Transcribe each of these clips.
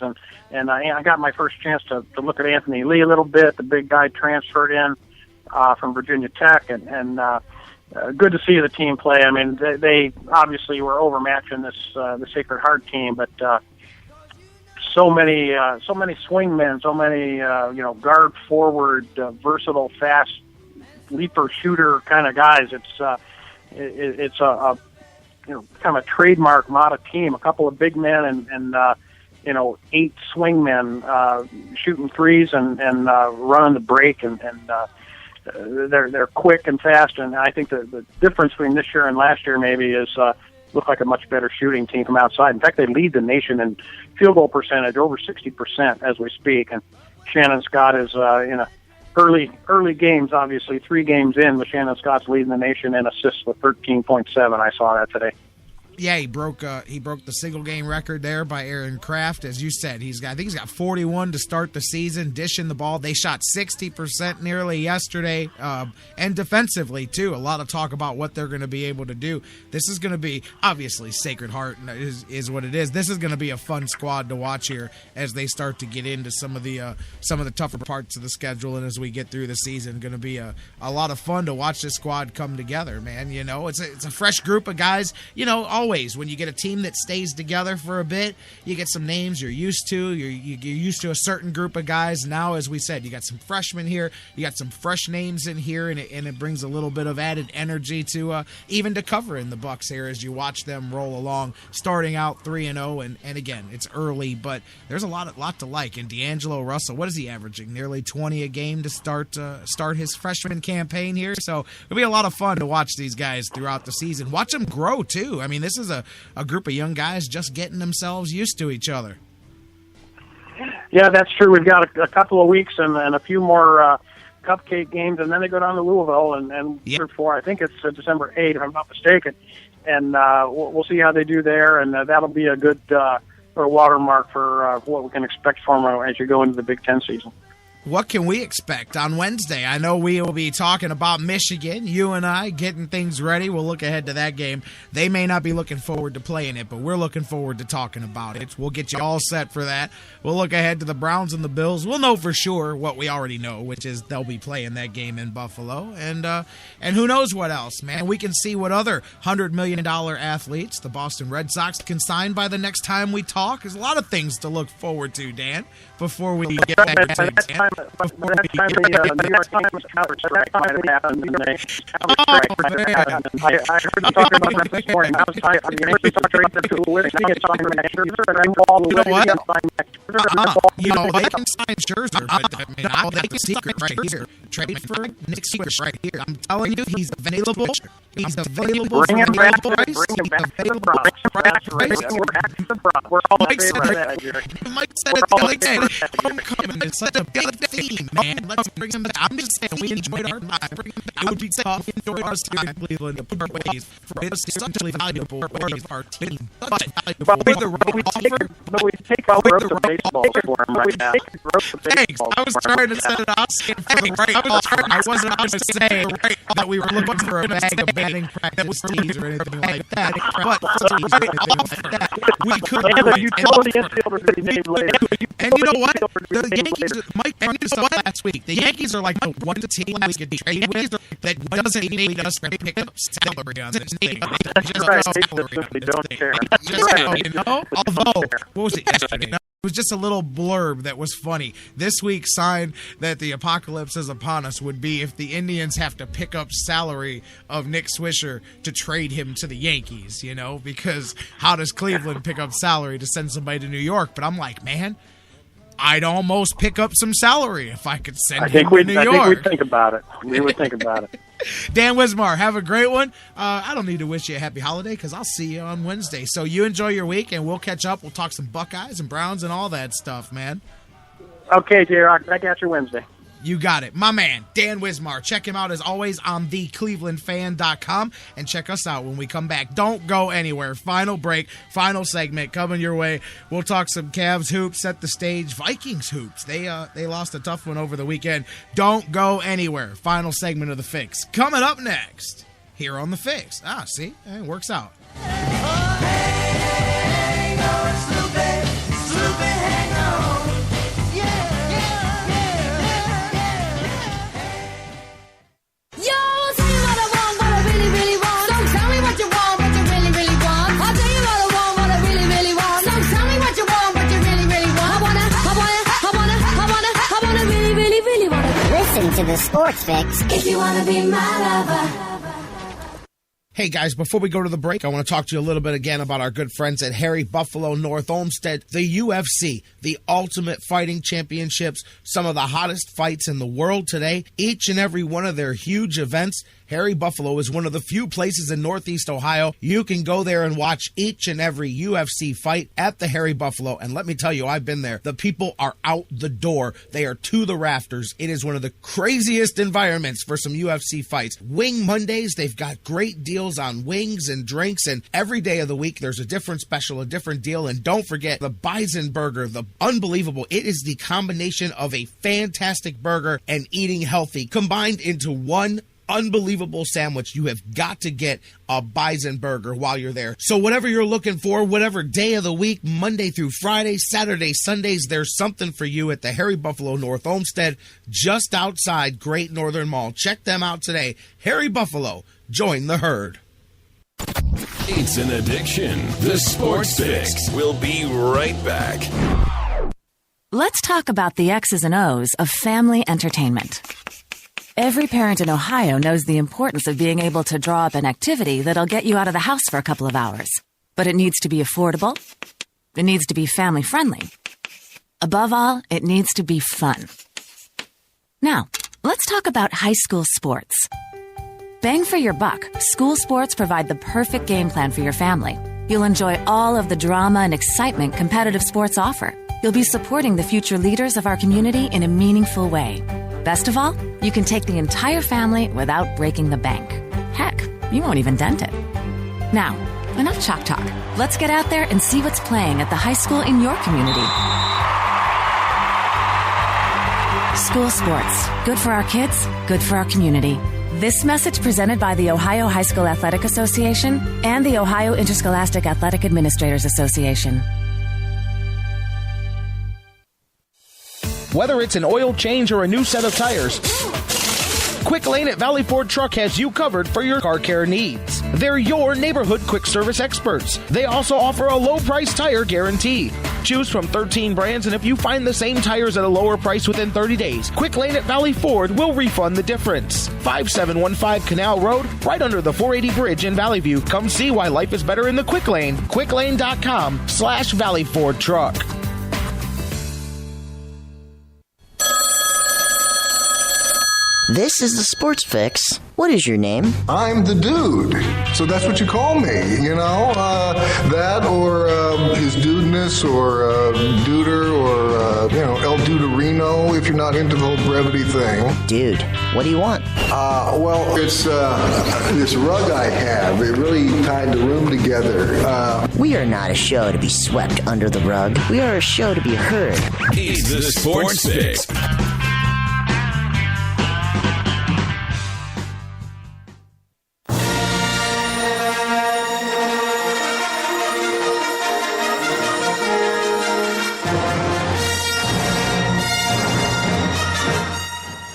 and I got my first chance to look at Anthony Lee a little bit. The big guy transferred in from Virginia Tech, and good to see the team play. I mean, they obviously were overmatching the Sacred Heart team, but so many swing men, so many guard forward, versatile, fast leaper shooter kind of guys. It's a kind of a trademark Mata team. A couple of big men and 8 swing men shooting threes and running the break, and they're quick and fast. And I think the difference between this year and last year maybe is look like a much better shooting team from outside. In fact, they lead the nation in field goal percentage, over 60% as we speak. And Shannon Scott is in early games, obviously 3 games in, but Shannon Scott's leading the nation in assists with 13.7. I saw that today. Yeah, he broke the single game record there by Aaron Kraft. As you said, I think he's got 41 to start the season, dishing the ball. They shot 60% nearly yesterday, and defensively too. A lot of talk about what they're going to be able to do. This is going to be, obviously, Sacred Heart is what it is. This is going to be a fun squad to watch here as they start to get into some of the tougher parts of the schedule, and as we get through the season, going to be a lot of fun to watch this squad come together. Man, it's a fresh group of guys. Always when you get a team that stays together for a bit, you get some names you're used to. You're used to a certain group of guys. Now, as we said, you got some freshmen here. You got some fresh names in here, and it brings a little bit of added energy to even to covering the Bucks here as you watch them roll along, starting out 3-0. And again, it's early, but there's a lot to like. And D'Angelo Russell, what is he averaging? Nearly 20 a game to start his freshman campaign here. So it'll be a lot of fun to watch these guys throughout the season. Watch them grow too. I mean, this is a group of young guys just getting themselves used to each other. Yeah, that's true. We've got a couple of weeks and a few more cupcake games, and then they go down to Louisville and for I think it's December 8th, if I'm not mistaken. And we'll see how they do there, and that'll be a good watermark for what we can expect from them as you go into the Big Ten season. What can we expect on Wednesday? I know we will be talking about Michigan, you and I, getting things ready. We'll look ahead to that game. They may not be looking forward to playing it, but we're looking forward to talking about it. We'll get you all set for that. We'll look ahead to the Browns and the Bills. We'll know for sure what we already know, which is they'll be playing that game in Buffalo. And who knows what else, man. We can see what other $100 million athletes the Boston Red Sox can sign by the next time we talk. There's a lot of things to look forward to, Dan, before we get back into it. By that time, the New York Times coverage strike might have happened. I heard you talking about that this morning. I actually talked about that to Louisville. They can sign Scherzer, but I'll take the secret right here. Trade for Nick Secret right here. I'm telling you, he's available. He's available for a price. Mike said it the other day. Homecoming is such a big theme, man. Let's bring him back. I'm just saying, we enjoyed our time. It would be tough to enjoy our time in Cleveland in part ways for it is such a valuable part of our team. But with the right offer, we take our growth of baseball for him right now. Thanks. I was trying to set it up for the right offer. I wasn't going to say that we were looking for a bag of batting practice tees or anything like that. But we could do it. And you know what? The Yankees, Mike, and you know what? Last week, the Yankees are like the one team we could trade with that doesn't need us to pick up salary on this thing. Although, what was it yesterday? It was just a little blurb that was funny. This week's sign that the apocalypse is upon us would be if the Indians have to pick up salary of Nick Swisher to trade him to the Yankees, because how does Cleveland pick up salary to send somebody to New York? But I'm like, man, I'd almost pick up some salary if I could send him to New York. I think we'd think about it. We would think about it. Dan Wismar, have a great one. I don't need to wish you a happy holiday because I'll see you on Wednesday. So you enjoy your week, and we'll catch up. We'll talk some Buckeyes and Browns and all that stuff, man. Okay, J-Rock. I got you Wednesday. You got it. My man, Dan Wismar. Check him out, as always, on theclevelandfan.com. And check us out when we come back. Don't go anywhere. Final break, final segment coming your way. We'll talk some Cavs hoops, set the stage. Vikings hoops. They lost a tough one over the weekend. Don't go anywhere. Final segment of The Fix. Coming up next here on The Fix. See? It works out. Oh, hey, hey, hey, no, it's Sloopy. Sloopy, hang on. to the Sports Fix. If you want to be my lover. Hey guys, before we go to the break, I want to talk to you a little bit again about our good friends at Harry Buffalo North Olmsted, the UFC, the Ultimate Fighting Championships, some of the hottest fights in the world today. Each and every one of their huge events, Harry Buffalo is one of the few places in Northeast Ohio you can go there and watch each and every UFC fight at the Harry Buffalo. And let me tell you, I've been there. The people are out the door. They are to the rafters. It is one of the craziest environments for some UFC fights. Wing Mondays, they've got great deals on wings and drinks, and every day of the week there's a different special, a different deal. And don't forget the Bison Burger, the unbelievable. It is the combination of a fantastic burger and eating healthy combined into one unbelievable sandwich. You have got to get a Bison Burger while you're there. So whatever you're looking for, whatever day of the week, Monday through Friday, Saturday, Sundays, there's something for you at the Harry Buffalo North Olmsted, just outside Great Northern Mall. Check them out today. Harry Buffalo, join the herd. It's an addiction. The Sports Fix. We'll be right back. Let's talk about the X's and O's of family entertainment. Every parent in Ohio knows the importance of being able to draw up an activity that'll get you out of the house for a couple of hours. But it needs to be affordable. It needs to be family-friendly. Above all, it needs to be fun. Now, let's talk about high school sports. Bang for your buck, school sports provide the perfect game plan for your family. You'll enjoy all of the drama and excitement competitive sports offer. You'll be supporting the future leaders of our community in a meaningful way. Best of all, you can take the entire family without breaking the bank. Heck, you won't even dent it. Now, enough chalk talk. Let's get out there and see what's playing at the high school in your community. School sports. Good for our kids, good for our community. This message presented by the Ohio High School Athletic Association and the Ohio Interscholastic Athletic Administrators Association. Whether it's an oil change or a new set of tires, Quick Lane at Valley Ford Truck has you covered for your car care needs. They're your neighborhood quick service experts. They also offer a low price tire guarantee. Choose from 13 brands, and if you find the same tires at a lower price within 30 days, Quick Lane at Valley Ford will refund the difference. 5715 Canal Road, right under the 480 bridge in Valley View. Come see why life is better in the Quick Lane. quicklane.com/Valley Ford Truck. This is the Sports Fix. What is your name? I'm the dude. So that's what you call me, you know? That or his dudeness or duder or, El Duderino if you're not into the whole brevity thing. Dude, what do you want? Well, it's this rug I have. It really tied the room together. We are not a show to be swept under the rug. We are a show to be heard. It's the Sports Fix.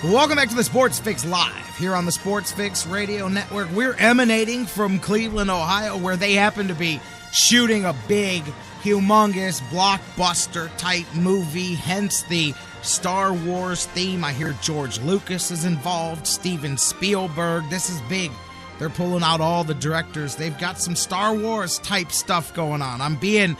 Welcome back to the Sports Fix Live here on the Sports Fix Radio Network. We're emanating from Cleveland, Ohio, where they happen to be shooting a big, humongous, blockbuster-type movie, hence the Star Wars theme. I hear George Lucas is involved, Steven Spielberg. This is big. They're pulling out all the directors. They've got some Star Wars-type stuff going on. I'm being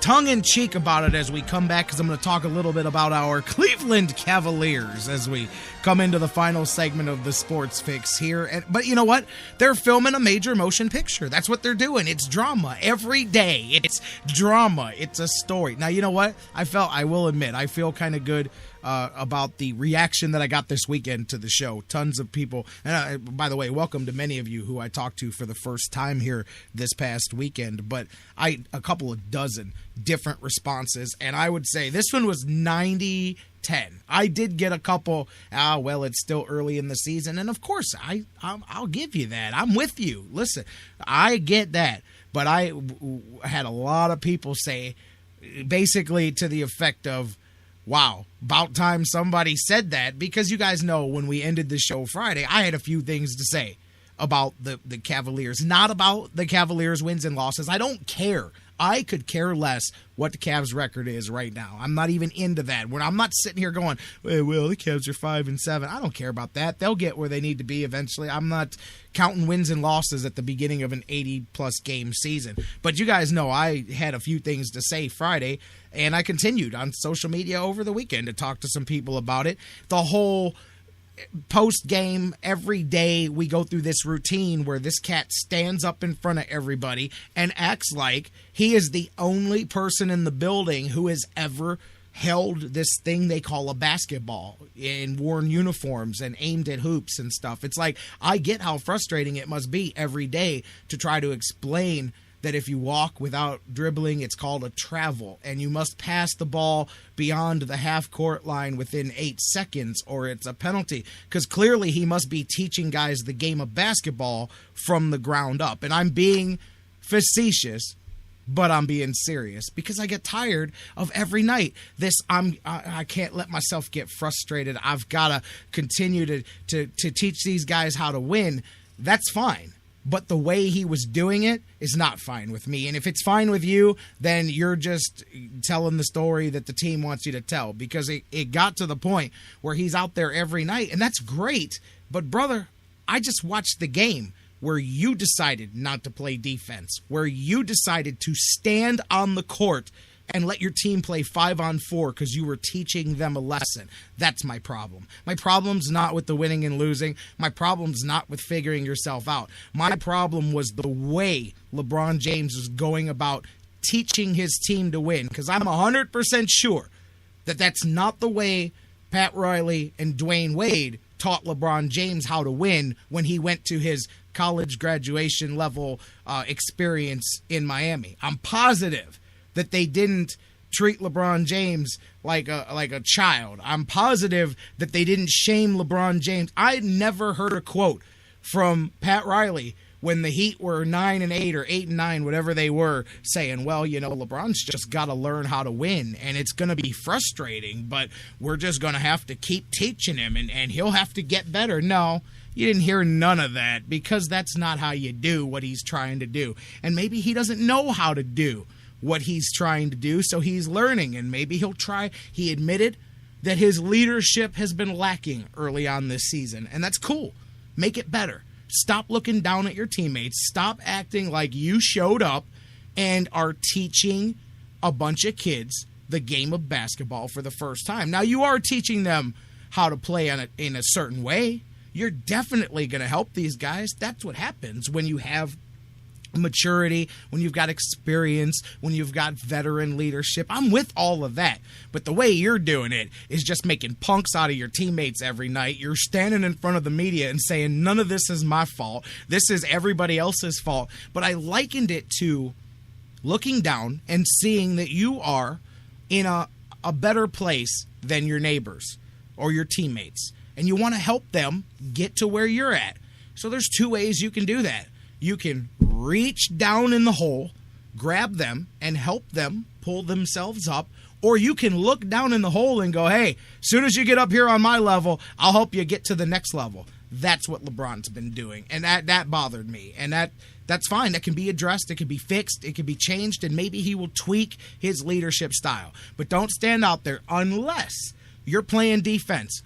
tongue-in-cheek about it as we come back, because I'm going to talk a little bit about our Cleveland Cavaliers as we come into the final segment of the Sports Fix here. But you know what? They're filming a major motion picture. That's what they're doing. It's drama. Every day, it's drama. It's a story. Now, you know what? I will admit, I feel kind of good about the reaction that I got this weekend to the show. Tons of people. And by the way, welcome to many of you who I talked to for the first time here this past weekend. But a couple of dozen different responses, and I would say this one was 90-10. I did get a couple, well, it's still early in the season, and of course, I'll give you that. I'm with you. Listen, I get that, but I had a lot of people say basically to the effect of, wow, about time somebody said that, because you guys know when we ended the show Friday, I had a few things to say about the Cavaliers, not about the Cavaliers' wins and losses. I don't care I could care less what the Cavs record is right now. I'm not even into that. When I'm not sitting here going, well, the Cavs are 5-7. I don't care about that. They'll get where they need to be eventually. I'm not counting wins and losses at the beginning of an 80-plus game season. But you guys know I had a few things to say Friday, and I continued on social media over the weekend to talk to some people about it. The whole post-game, every day we go through this routine where this cat stands up in front of everybody and acts like he is the only person in the building who has ever held this thing they call a basketball and worn uniforms and aimed at hoops and stuff. It's like, I get how frustrating it must be every day to try to explain that if you walk without dribbling, it's called a travel, and you must pass the ball beyond the half-court line within 8 seconds, or it's a penalty. Because clearly he must be teaching guys the game of basketball from the ground up. And I'm being facetious, but I'm being serious, because I get tired of every night I can't let myself get frustrated. I've got to continue to teach these guys how to win. That's fine. But the way he was doing it is not fine with me. And if it's fine with you, then you're just telling the story that the team wants you to tell. Because it got to the point where he's out there every night, and that's great. But, brother, I just watched the game where you decided not to play defense, where you decided to stand on the court and let your team play 5-on-4 because you were teaching them a lesson. That's my problem. My problem's not with the winning and losing. My problem's not with figuring yourself out. My problem was the way LeBron James was going about teaching his team to win, because I'm 100% sure that that's not the way Pat Riley and Dwayne Wade taught LeBron James how to win when he went to his college graduation level experience in Miami. I'm positive that they didn't treat LeBron James like a child. I'm positive that they didn't shame LeBron James. I never heard a quote from Pat Riley when the Heat were 9-8 or 8-9, whatever they were, saying, well, LeBron's just got to learn how to win, and it's going to be frustrating, but we're just going to have to keep teaching him, and he'll have to get better. No, you didn't hear none of that, because that's not how you do what he's trying to do. And maybe he doesn't know how to do what he's trying to do, so he's learning, and maybe he'll try. He admitted that his leadership has been lacking early on this season, and that's cool. Make it better. Stop looking down at your teammates. Stop acting like you showed up and are teaching a bunch of kids the game of basketball for the first time. Now, you are teaching them how to play in a certain way. You're definitely going to help these guys. That's what happens when you have maturity, when you've got experience, when you've got veteran leadership. I'm with all of that. But the way you're doing it is just making punks out of your teammates every night. You're standing in front of the media and saying, none of this is my fault. This is everybody else's fault. But I likened it to looking down and seeing that you are in a better place than your neighbors or your teammates. And you want to help them get to where you're at. So there's two ways you can do that. You can reach down in the hole, grab them, and help them pull themselves up. Or you can look down in the hole and go, hey, as soon as you get up here on my level, I'll help you get to the next level. That's what LeBron's been doing. And that bothered me. And that's fine. That can be addressed. It can be fixed. It can be changed. And maybe he will tweak his leadership style. But don't stand out there unless you're playing defense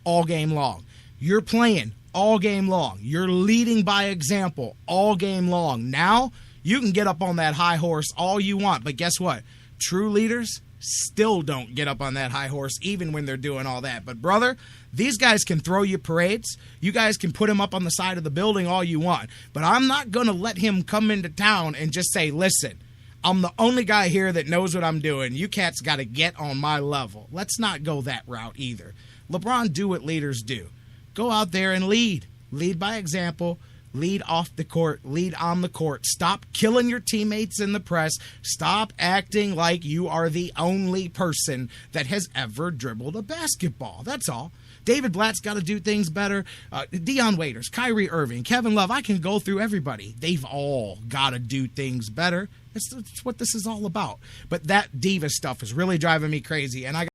all game long. You're playing all game long. You're leading by example all game long. Now, you can get up on that high horse all you want, but guess what? True leaders still don't get up on that high horse even when they're doing all that. But, brother, these guys can throw you parades. You guys can put him up on the side of the building all you want. But I'm not going to let him come into town and just say, listen, I'm the only guy here that knows what I'm doing. You cats got to get on my level. Let's not go that route either. LeBron, do what leaders do. Go out there and lead. Lead by example. Lead off the court. Lead on the court. Stop killing your teammates in the press. Stop acting like you are the only person that has ever dribbled a basketball. That's all. David Blatt's got to do things better. Deion Waiters, Kyrie Irving, Kevin Love. I can go through everybody. They've all got to do things better. That's what this is all about. But that diva stuff is really driving me crazy. And I